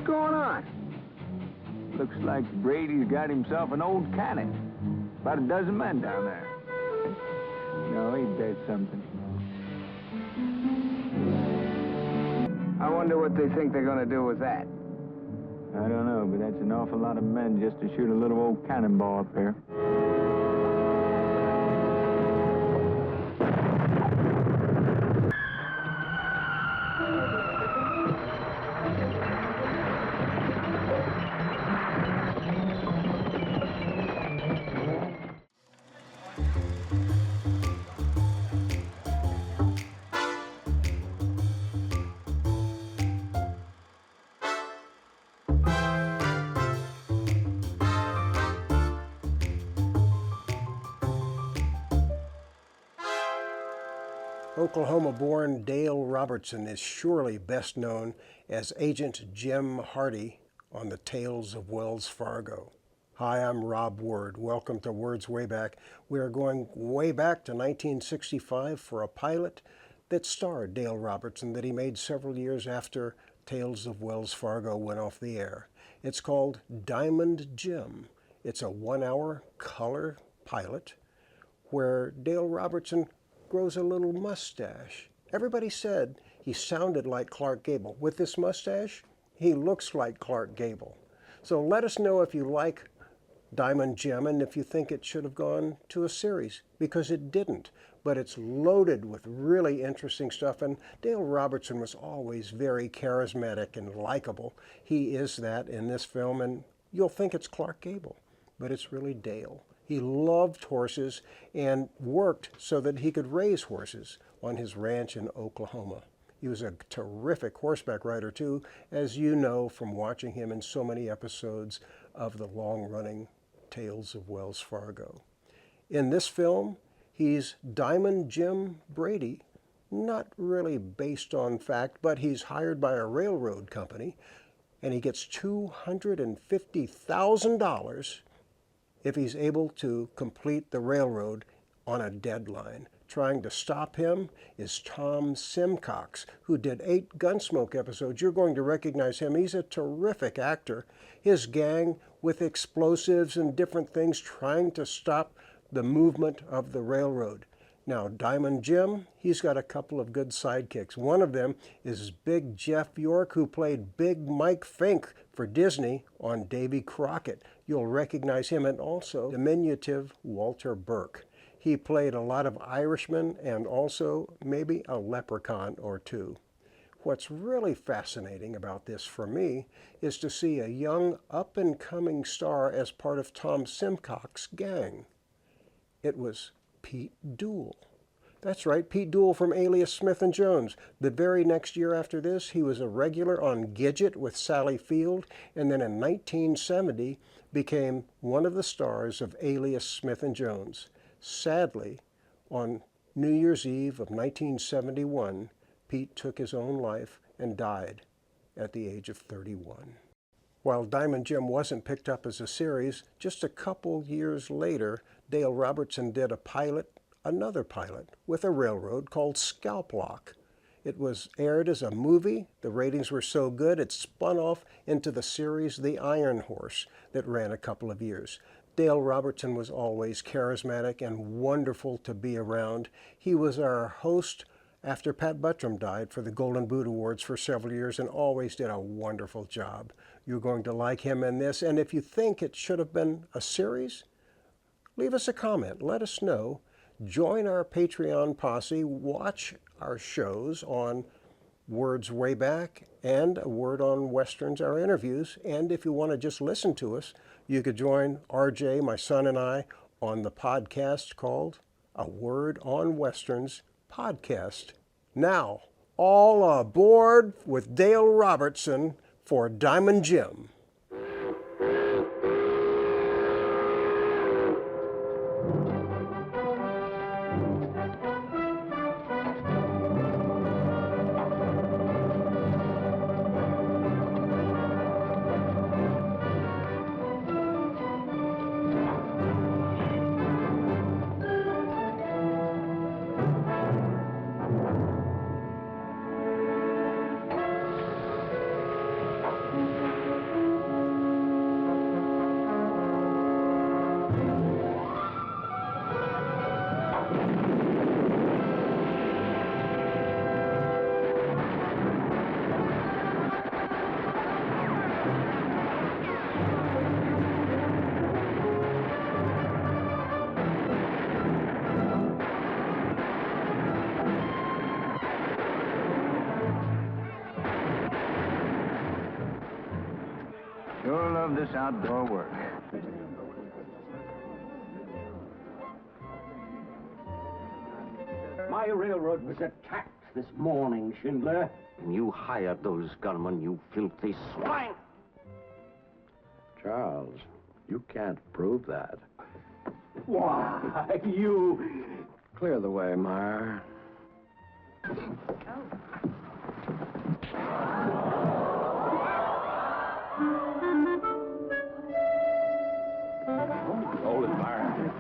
What's going on? Looks like Brady's got himself an old cannon. About a dozen men down there. No, he did something. I wonder what they think they're gonna do with that. I don't know, but that's an awful lot of men just to shoot a little old cannonball up there. Oklahoma-born Dale Robertson is surely best known as Agent Jim Hardie on the Tales of Wells Fargo. Hi, I'm Rob Ward. Welcome to Words Way Back. We are going way back to 1965 for a pilot that starred Dale Robertson that he made several years after Tales of Wells Fargo went off the air. It's called Diamond Jim. It's a 1-hour color pilot where Dale Robertson grows a little mustache. Everybody said he sounded like Clark Gable. With this mustache, he looks like Clark Gable. So let us know if you like Diamond Jim and if you think it should have gone to a series, because it didn't. But it's loaded with really interesting stuff, and Dale Robertson was always very charismatic and likable. He is that in this film, and you'll think it's Clark Gable, but it's really Dale. He loved horses and worked so that he could raise horses on his ranch in Oklahoma. He was a terrific horseback rider too, as you know from watching him in so many episodes of the long-running Tales of Wells Fargo. In this film, he's Diamond Jim Brady, not really based on fact, but he's hired by a railroad company, and he gets $250,000 if he's able to complete the railroad on a deadline. Trying to stop him is Tom Simcox, who did 8 Gunsmoke episodes. You're going to recognize him. He's a terrific actor. His gang with explosives and different things trying to stop the movement of the railroad. Now, Diamond Jim, he's got a couple of good sidekicks. One of them is Big Jeff York, who played Big Mike Fink for Disney on Davy Crockett. You'll recognize him, and also diminutive Walter Burke. He played a lot of Irishmen and also maybe a leprechaun or two. What's really fascinating about this for me is to see a young up-and-coming star as part of Tom Simcox's gang. It was Pete Duel. That's right, Pete Duel from Alias Smith and Jones. The very next year after this, he was a regular on Gidget with Sally Field, and then in 1970 became one of the stars of Alias Smith and Jones. Sadly, on New Year's Eve of 1971, Pete took his own life and died at the age of 31. While Diamond Jim wasn't picked up as a series, just a couple years later, Dale Robertson did another pilot with a railroad called Scalp Lock. It was aired as a movie. The ratings were so good, it spun off into the series The Iron Horse that ran a couple of years. Dale Robertson was always charismatic and wonderful to be around. He was our host after Pat Buttram died for the Golden Boot Awards for several years and always did a wonderful job. You're going to like him in this, and if you think it should have been a series, leave us a comment. Let us know. Join our Patreon posse. Watch our shows on Words Way Back and A Word on Westerns, our interviews. And if you want to just listen to us, you could join RJ, my son, and I on the podcast called A Word on Westerns podcast. Now, all aboard with Dale Robertson for Diamond Jim. of this outdoor work. My railroad was attacked this morning, Schindler. And you hired those gunmen, you filthy swine! Charles, you can't prove that. Why, you... Clear the way, Meyer. Hold it, Meyer.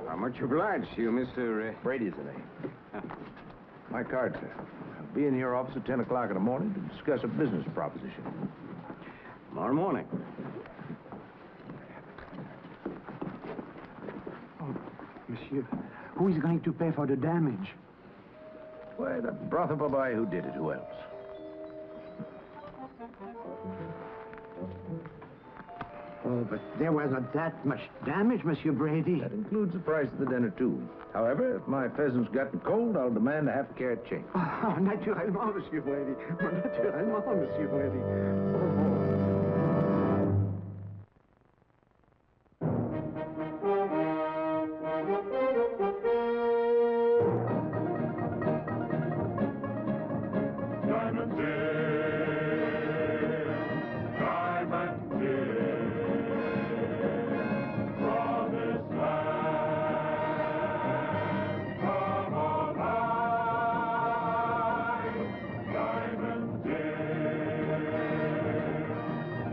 How much obliged to you, Mr. Brady's the name. My card, sir. I'll be in your office at 10 o'clock in the morning to discuss a business proposition. Tomorrow morning. Oh, monsieur, who is going to pay for the damage? Why, the brothel boy who did it. Who else? Oh, but there was not that much damage, Monsieur Brady. That includes the price of the dinner, too. However, if my pheasant's gotten cold, I'll demand a half-carat change. Oh, naturellement, Monsieur Brady. Naturellement, Monsieur Brady. Oh. Diamond Jim, from this land, come on high.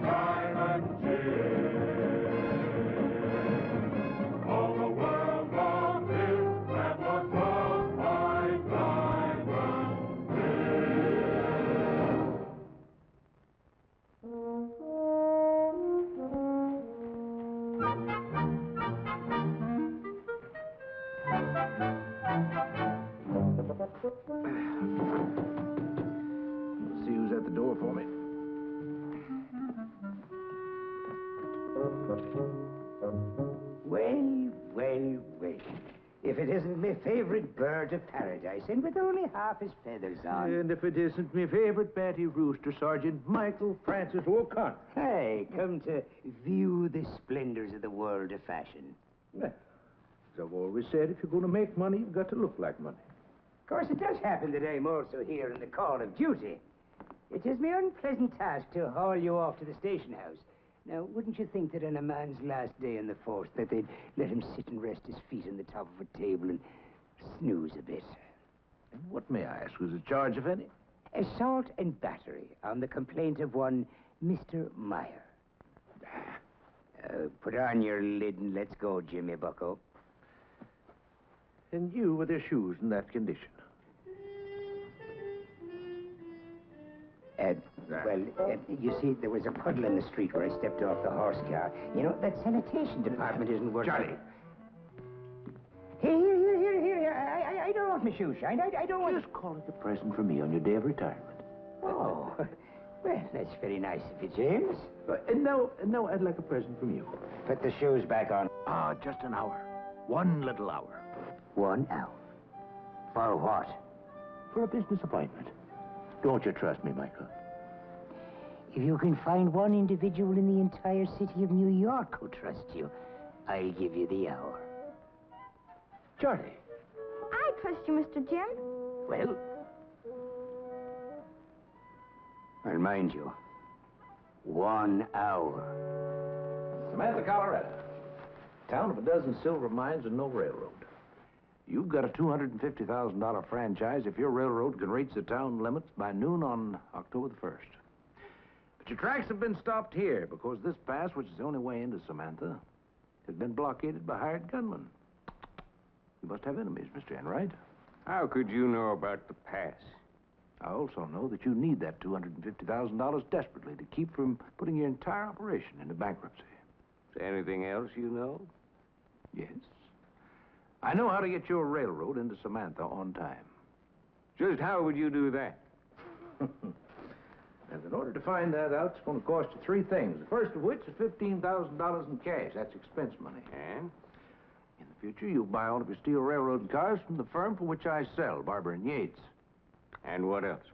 Diamond Jim, all the world loved him and was loved by Diamond See who's at the door for me. Well, well, well. If it isn't my favorite bird of paradise, and with only half his feathers on. And if it isn't my favorite batty rooster, Sergeant Michael Francis O'Connor. Hey, come to view the splendors of the world of fashion. Well, as I've always said, if you're going to make money, you've got to look like money. Of course, it does happen that I'm also here in the call of duty. It is my unpleasant task to haul you off to the station house. Now, wouldn't you think that on a man's last day in the force that they'd let him sit and rest his feet on the top of a table and snooze a bit? And what, may I ask, was the charge, if any? Assault and battery on the complaint of one Mr. Meyer. Put on your lid and let's go, Jimmy Bucko. And you with your shoes in that condition. You see, there was a puddle in the street where I stepped off the horse car. You know, that sanitation department isn't working. Charlie! Here. I don't want my shoes shined. I don't want... Just call it a present from me on your day of retirement. Oh, well, that's very nice of you, James. And now I'd like a present from you. Put the shoes back on. Ah, just an hour. One little hour. 1 hour. For what? For a business appointment. Don't you trust me, Michael? If you can find one individual in the entire city of New York who trusts you, I'll give you the hour. Charlie. I trust you, Mr. Jim. Well, I'll mind you. 1 hour. Samantha, Colorado. Town of a dozen silver mines and no railroad. You've got a $250,000 franchise if your railroad can reach the town limits by noon on October the 1st. But your tracks have been stopped here because this pass, which is the only way into Samantha, has been blockaded by hired gunmen. You must have enemies, Mr. Enright. How could you know about the pass? I also know that you need that $250,000 desperately to keep from putting your entire operation into bankruptcy. Is there anything else you know? Yes. I know how to get your railroad into Samantha on time. Just how would you do that? And in order to find that out, it's going to cost you three things. The first of which is $15,000 in cash. That's expense money. And? In the future, you'll buy all of your steel railroad cars from the firm for which I sell, Barber and Yates. And what else?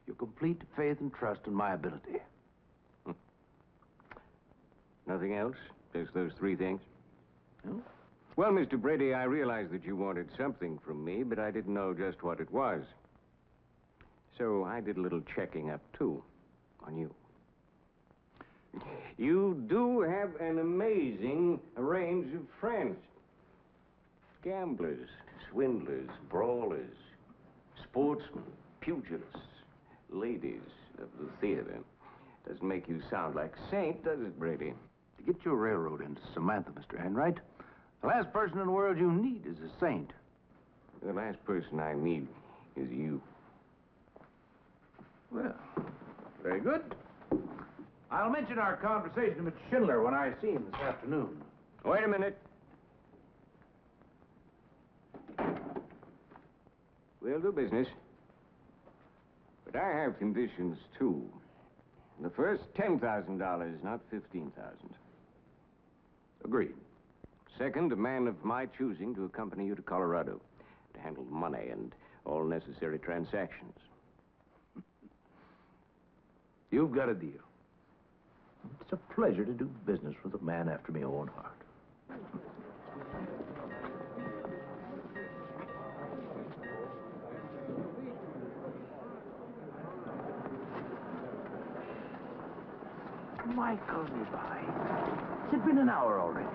Your complete faith and trust in my ability. Nothing else? Just those three things? No? Well, Mr. Brady, I realized that you wanted something from me, but I didn't know just what it was. So I did a little checking up, too, on you. You do have an amazing range of friends. Gamblers, swindlers, brawlers, sportsmen, pugilists, ladies of the theater. Doesn't make you sound like a saint, does it, Brady? To get your railroad into Samantha, Mr. Enright, the last person in the world you need is a saint. The last person I need is you. Well, very good. I'll mention our conversation to Mr. Schindler when I see him this afternoon. Wait a minute. We'll do business. But I have conditions, too. The first, $10,000, not $15,000. Agreed. Second, a man of my choosing to accompany you to Colorado to handle money and all necessary transactions. You've got a deal. It's a pleasure to do business with a man after my own heart. Michael, goodbye. It's been an hour already.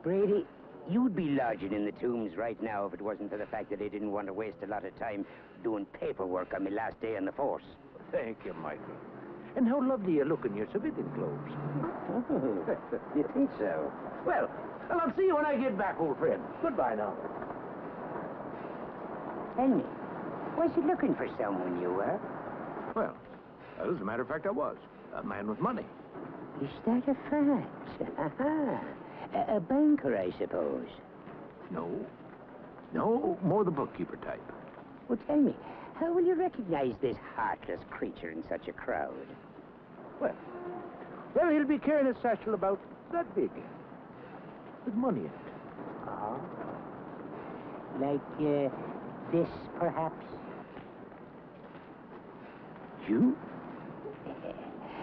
Brady, you'd be lodging in the tombs right now if it wasn't for the fact that I didn't want to waste a lot of time doing paperwork on my last day on the force. Thank you, Michael. And how lovely you look in your civilian clothes. Oh, you think so? Well, I'll see you when I get back, old friend. Goodbye now. Tell me, was you looking for someone you were? Well, as a matter of fact, I was. A man with money. Is that a fact? Aha. A banker, I suppose. No. No, more the bookkeeper type. Well, tell me, how will you recognize this heartless creature in such a crowd? Well, he'll be carrying a satchel about that big, with money in it. Oh. Like, this, perhaps? You?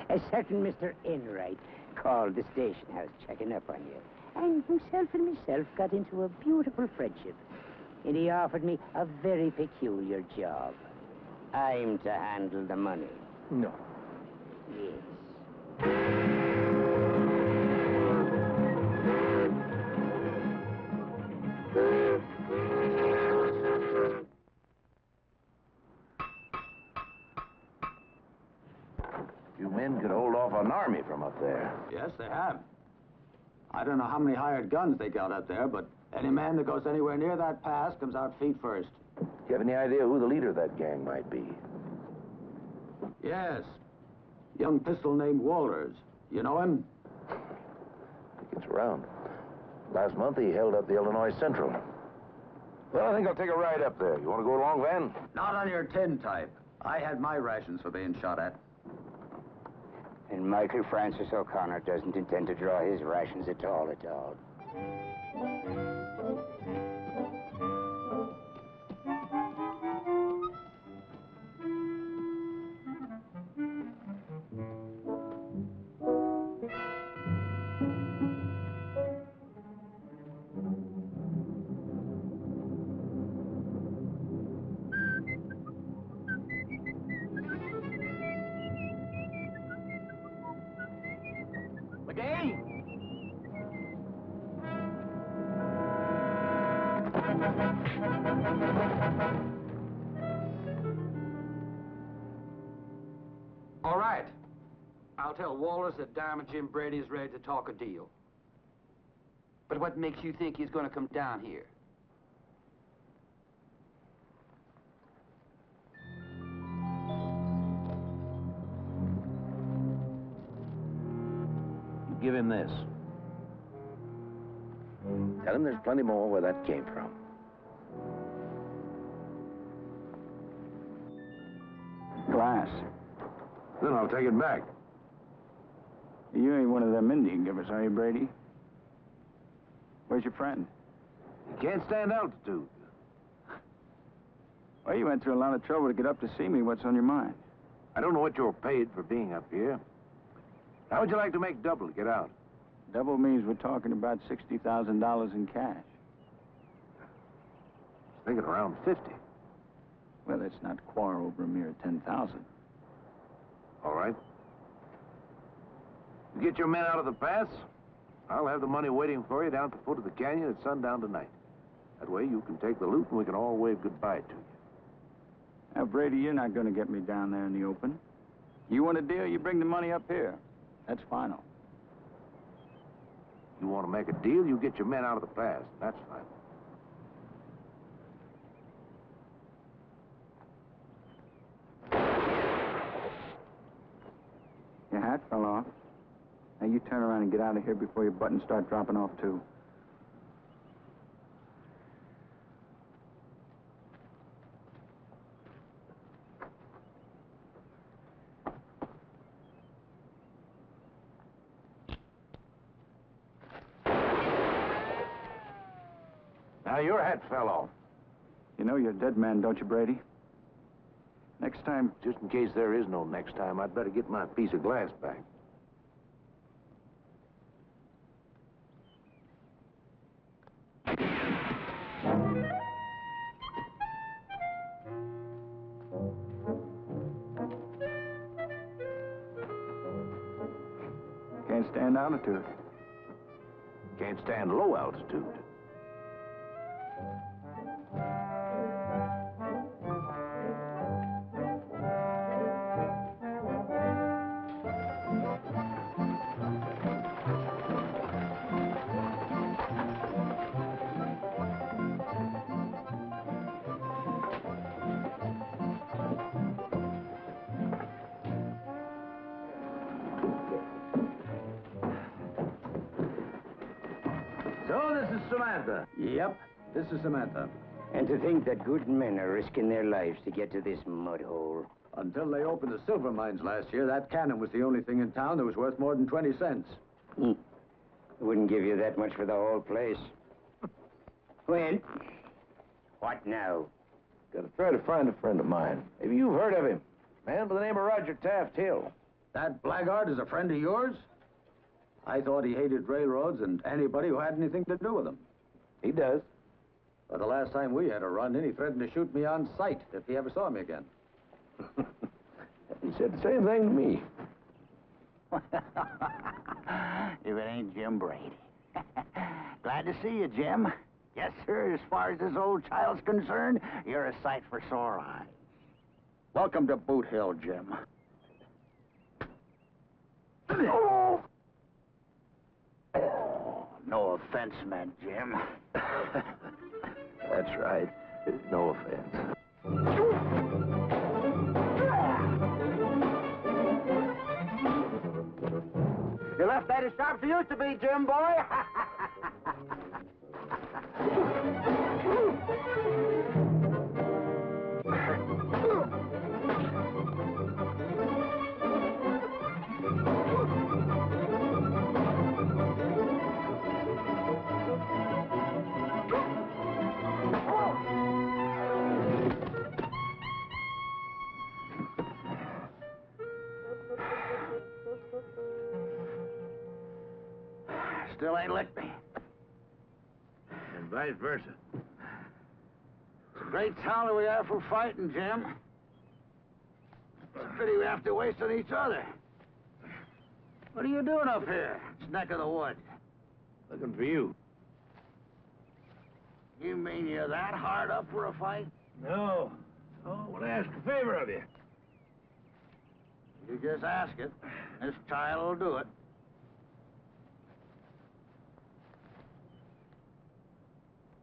A certain Mr. Enright called the station house checking up on you. And himself and myself got into a beautiful friendship. And he offered me a very peculiar job. I'm to handle the money. No. Yes. You men could hold off an army from up there. Yes, they have. I don't know how many hired guns they got up there, but any man that goes anywhere near that pass comes out feet first. Do you have any idea who the leader of that gang might be? Yes. Young pistol named Walters. You know him? I think it's around. Last month he held up the Illinois Central. Well, I think I'll take a ride up there. You want to go along, Van? Not on your tin type. I had my rations for being shot at. And Michael Francis O'Connor doesn't intend to draw his rations at all. All right. I'll tell Wallace that Diamond Jim Brady is ready to talk a deal. But what makes you think he's going to come down here? You give him this. Tell him there's plenty more where that came from. Glass. Then I'll take it back. You ain't one of them Indian givers, are you, Brady? Where's your friend? You can't stand altitude. Well, you went through a lot of trouble to get up to see me. What's on your mind? I don't know what you're paid for being up here. How would you like to make double to get out? Double means we're talking about $60,000 in cash. Thinking around 50. Well, let's not quarrel over a mere 10,000. All right. You get your men out of the pass, I'll have the money waiting for you down at the foot of the canyon at sundown tonight. That way you can take the loot and we can all wave goodbye to you. Now, Brady, you're not going to get me down there in the open. You want a deal, you bring the money up here. That's final. You want to make a deal, you get your men out of the pass. That's fine. Your hat fell off. Now you turn around and get out of here before your buttons start dropping off, too. Now your hat fell off. You know you're a dead man, don't you, Brady? Next time... Just in case there is no next time, I'd better get my piece of glass back. Can't stand altitude. Can't stand low altitude. So this is Samantha. Yep, this is Samantha. And to think that good men are risking their lives to get to this mud hole. Until they opened the silver mines last year, that cannon was the only thing in town that was worth more than 20 cents. Wouldn't give you that much for the whole place. Well, what now? Gotta try to find a friend of mine. Maybe you've heard of him. Man by the name of Roger Taft Hill. That blackguard is a friend of yours? I thought he hated railroads and anybody who had anything to do with them. He does. But the last time we had a run-in, he threatened to shoot me on sight if he ever saw me again. He said the same thing to me. If it ain't Jim Brady. Glad to see you, Jim. Yes, sir, as far as this old child's concerned, you're a sight for sore eyes. Welcome to Boot Hill, Jim. Oh, no offense meant, Jim. That's right. No offense. You left that as sharp as you used to be, Jim, boy. Still ain't licked me. And vice versa. It's a great talent we have for fighting, Jim. It's a pity we have to waste on each other. What are you doing up here, this neck of the woods? Looking for you. You mean you're that hard up for a fight? No. Oh, I want to ask a favor of you. You just ask it. This child will do it.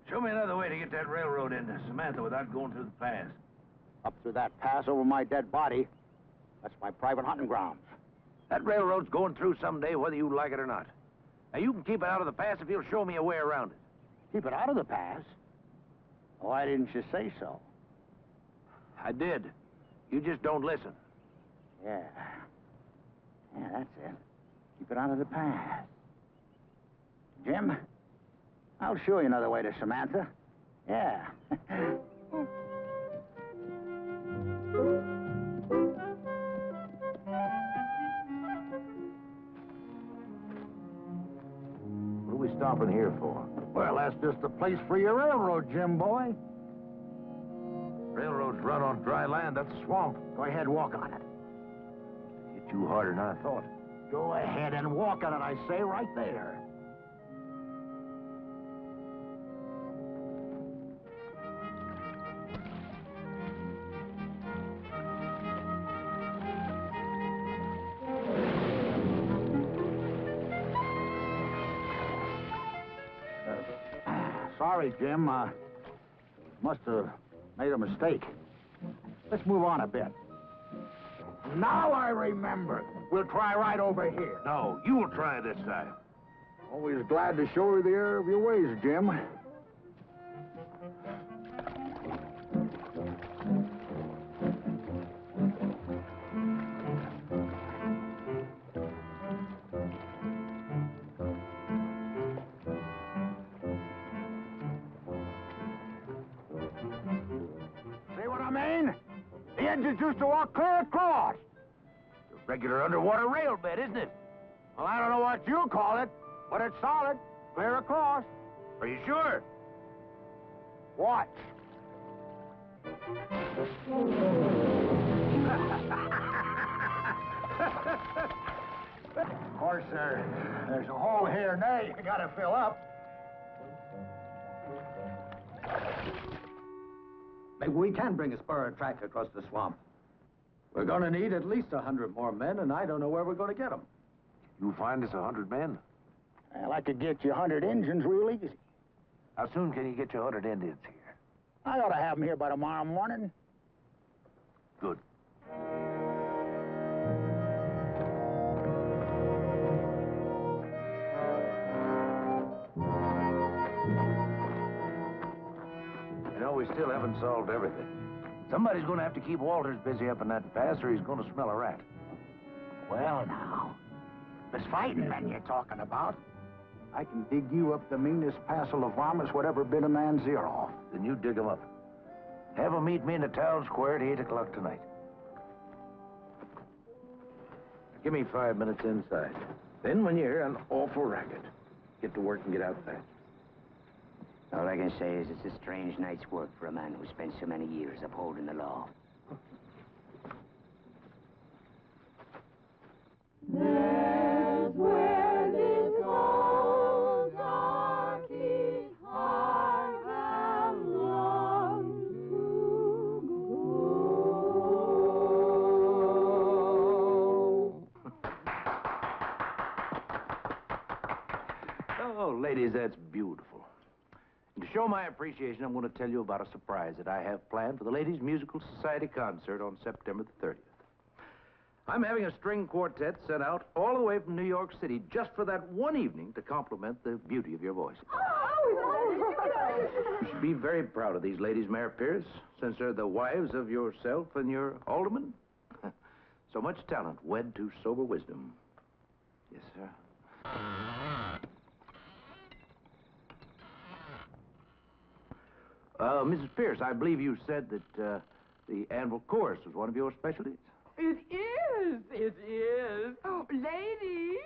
Show me another way to get that railroad into Samantha without going through the pass. Up through that pass over my dead body. That's my private hunting grounds. That railroad's going through someday, whether you like it or not. Now, you can keep it out of the pass if you'll show me a way around it. Keep it out of the pass? Why didn't you say so? I did. You just don't listen. Yeah. Yeah, that's it. Keep it out of the path. Jim, I'll show you another way to Samantha. Yeah. What are we stopping here for? Well, that's just the place for your railroad, Jim boy. Railroads run on dry land. That's a swamp. Go ahead, walk on it. Hit you harder than I thought. Go ahead and walk on it, I say, right there. Sorry, Jim. Must have made a mistake. Let's move on a bit. Now I remember. We'll try right over here. No, you will try this time. Always glad to show you the error of your ways, Jim. See what I mean? The engines used to walk clear across. It's a regular underwater rail bed, isn't it? Well, I don't know what you call it, but it's solid, clear across. Are you sure? Watch. Of course, there's a hole here now you gotta fill up. Maybe we can bring a spur of track across the swamp. We're gonna need at least 100 more men, and I don't know where we're gonna get them. You find us 100 men. Well, I could get you 100 engines real easy. How soon can you get your 100 Indians here? I ought to have them here by tomorrow morning. Good. You know, we still haven't solved everything. Somebody's going to have to keep Walters busy up in that pass, or he's going to smell a rat. Well, now, this fighting men you're talking about, I can dig you up the meanest passel of varmints whatever bit a man's ear off. Then you dig them up. Have them meet me in the town square at 8 o'clock tonight. Give me 5 minutes inside. Then, when you hear an awful racket, get to work and get outside. All I can say is it's a strange night's work for a man who spent so many years upholding the law. There's where this old darky heart has longed to go. Oh, ladies, that's beautiful. And to show my appreciation, I'm going to tell you about a surprise that I have planned for the Ladies' Musical Society concert on September the 30th. I'm having a string quartet sent out all the way from New York City just for that one evening to compliment the beauty of your voice. You should be very proud of these ladies, Mayor Pierce, since they're the wives of yourself and your alderman. So much talent wed to sober wisdom. Yes, sir. Mrs. Pierce, I believe you said that the anvil chorus was one of your specialties. It is. It is. Oh, ladies.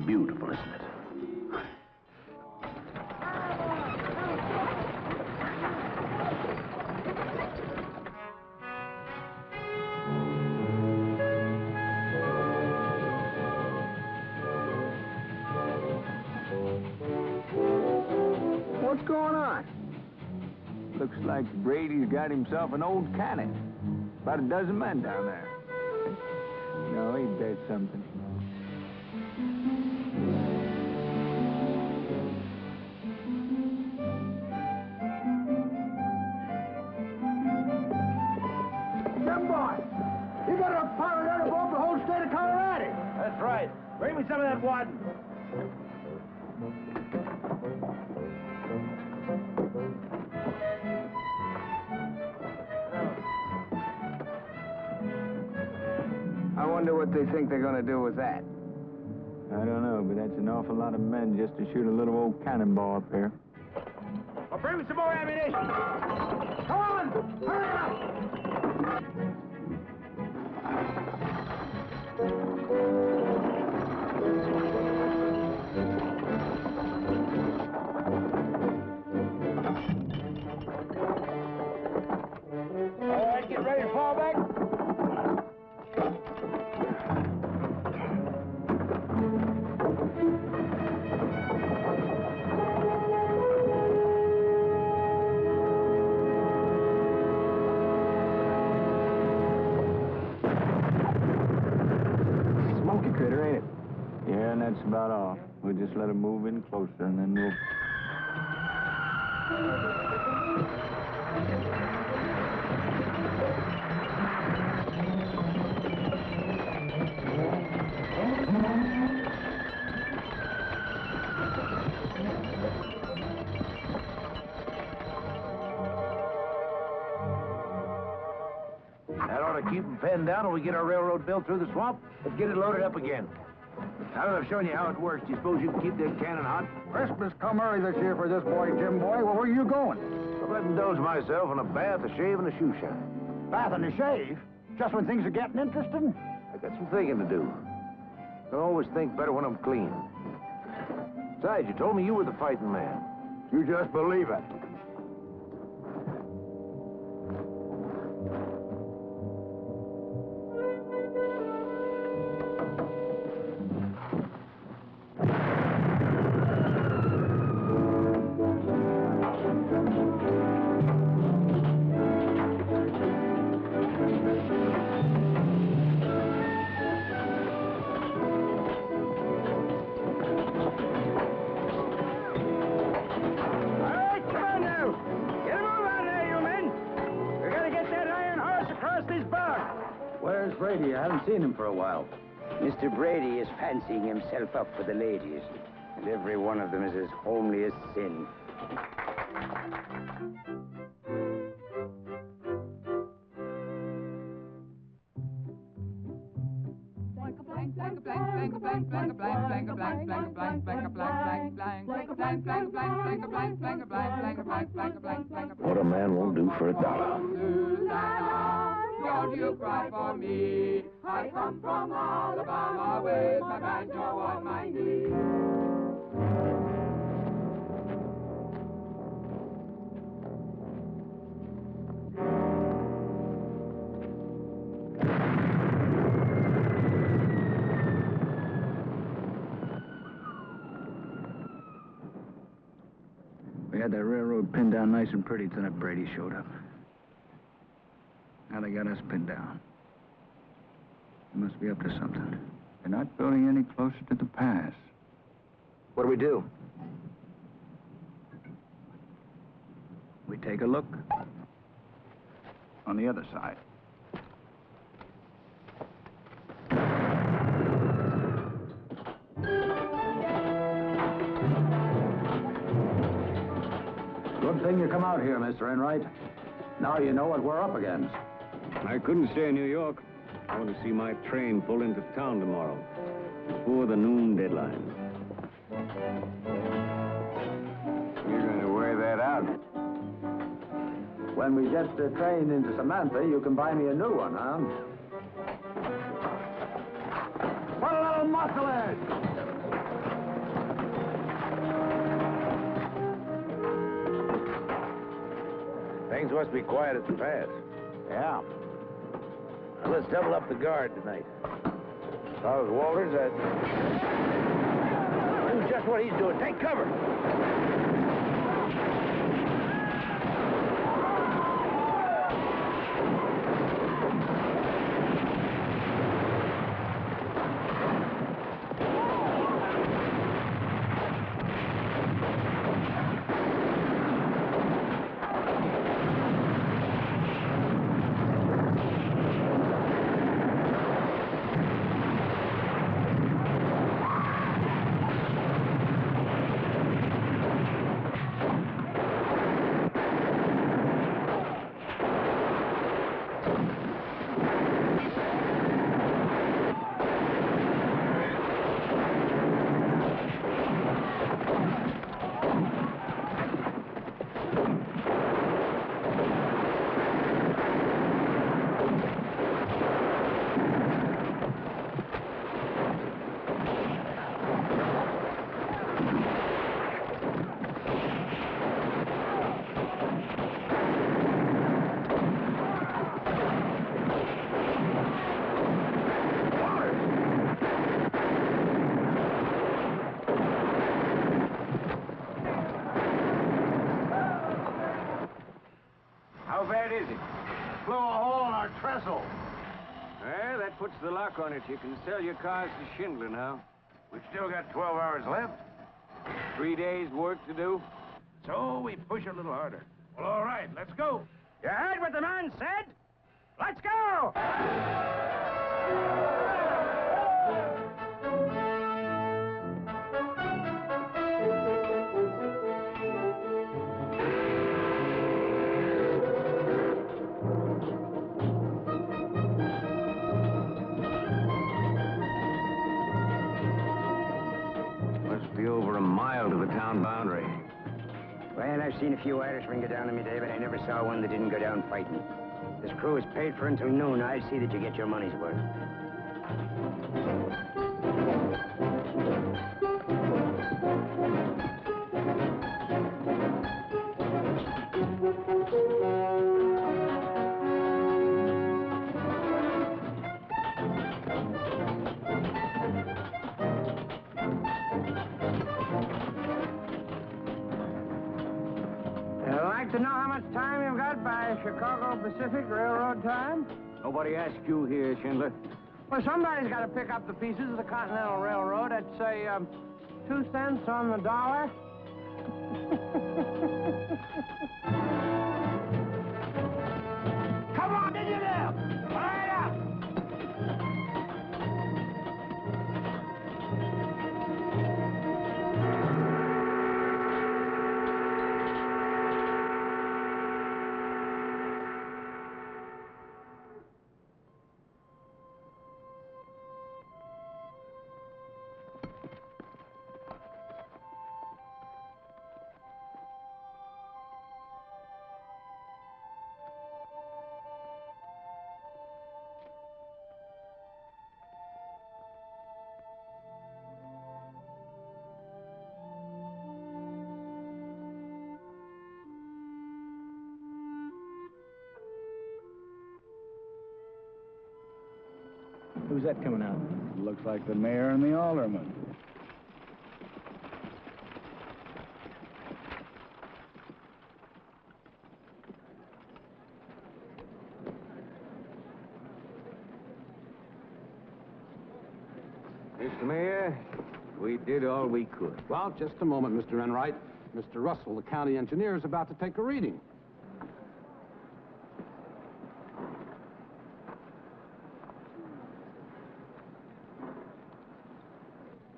Beautiful, isn't it? going on? Looks like Brady's got himself an old cannon. About a dozen men down there. No, he did something. Jim boy, you got a power there to blow up the whole state of Colorado. That's right. Bring me some of that water. I wonder what they think they're going to do with that. I don't know, but that's an awful lot of men just to shoot a little old cannonball up there. Well, bring me some more ammunition. Come on, hurry up. All right, get ready to fall back. Smoky critter, ain't it? Yeah, and that's about all. We'll just let him move in closer, and then we'll... That ought to keep them penned down when we get our railroad built through the swamp. Let's get it loaded up again. Now that I've shown you how it works, do you suppose you can keep this cannon hot? Christmas come early this year for this boy, Jim boy. Well, where are you going? I'll let indulge myself in a bath, a shave, and a shoe shine. Bath and a shave? Just when things are getting interesting? I got some thinking to do. I always think better when I'm clean. Besides, you told me you were the fighting man. You just believe it. Brady. I haven't seen him for a while. Mr. Brady is fancying himself up for the ladies, and every one of them is as homely as sin. What a man won't do for $1. Don't you cry for me. I come from Alabama with my banjo on my knee. We had that railroad pinned down nice and pretty till that Brady showed up. Now they got us pinned down. They must be up to something. They're not building any closer to the pass. What do we do? We take a look. On the other side. Good thing you come out here, Mr. Enright. Now you know what we're up against. I couldn't stay in New York. I want to see my train pull into town tomorrow, before the noon deadline. You're going to wear that out. When we get the train into Samantha, you can buy me a new one, huh? What a little muscle is! Things must be quiet at the pass. Yeah. Now, let's double up the guard tonight. How's Walters? Do just what he's doing. Take cover. trestle. Well, that puts the lock on it. You can sell your cars to Schindler now. We've still got 12 hours left. 3 days' work to do. So we push a little harder. Well, all right, let's go. You heard what the man said? Let's go! Must be over a mile to the town boundary. Well, I've seen a few Irishmen go down on me, Dave, but I never saw one that didn't go down fighting. This crew is paid for until noon. I'll see that you get your money's worth. I'd like to know how much time you've got by Chicago Pacific Railroad time. Nobody asked you here, Schindler. Well, somebody's got to pick up the pieces of the Continental Railroad at, say, 2 cents on the dollar. Come on, did you there? Hurry up! Who's that coming out? Looks like the mayor and the alderman. Mr. Mayor, we did all we could. Well, just a moment, Mr. Enright. Mr. Russell, the county engineer, is about to take a reading.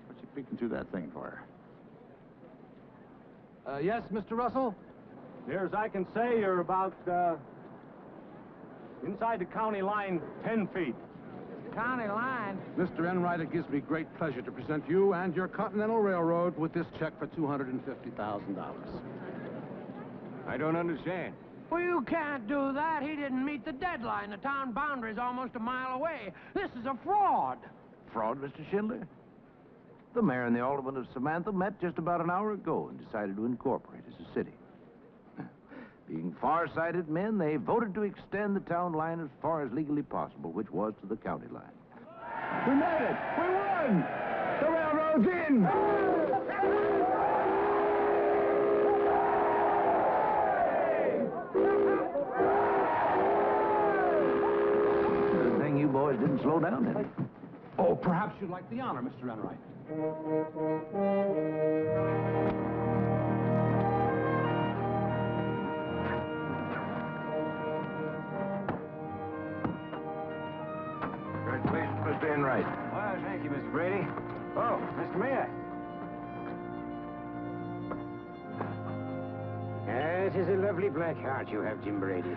What's he peeking through that thing for? Yes, Mr. Russell? Near as I can say, you're about, inside the county line 10 feet. County line? Mr. Enright, it gives me great pleasure to present you and your Continental Railroad with this check for $250,000. I don't understand. Well, you can't do that. He didn't meet the deadline. The town boundary's almost a mile away. This is a fraud. Fraud, Mr. Schindler? The mayor and the alderman of Samantha met just about an hour ago and decided to incorporate as a city. Being far-sighted men, they voted to extend the town line as far as legally possible, which was to the county line. We made it! We won! The railroad's in! Good thing you boys didn't slow down any. Oh, perhaps you'd like the honor, Mr. Enright. Congratulations, Mr. Enright. Well, thank you, Mr. Brady. Oh, Mr. Mayor. It is a lovely black heart you have, Jim Brady.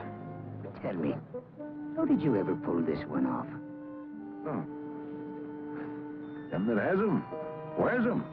But tell me, how did you ever pull this one off? Oh. Them that has 'em, wears 'em.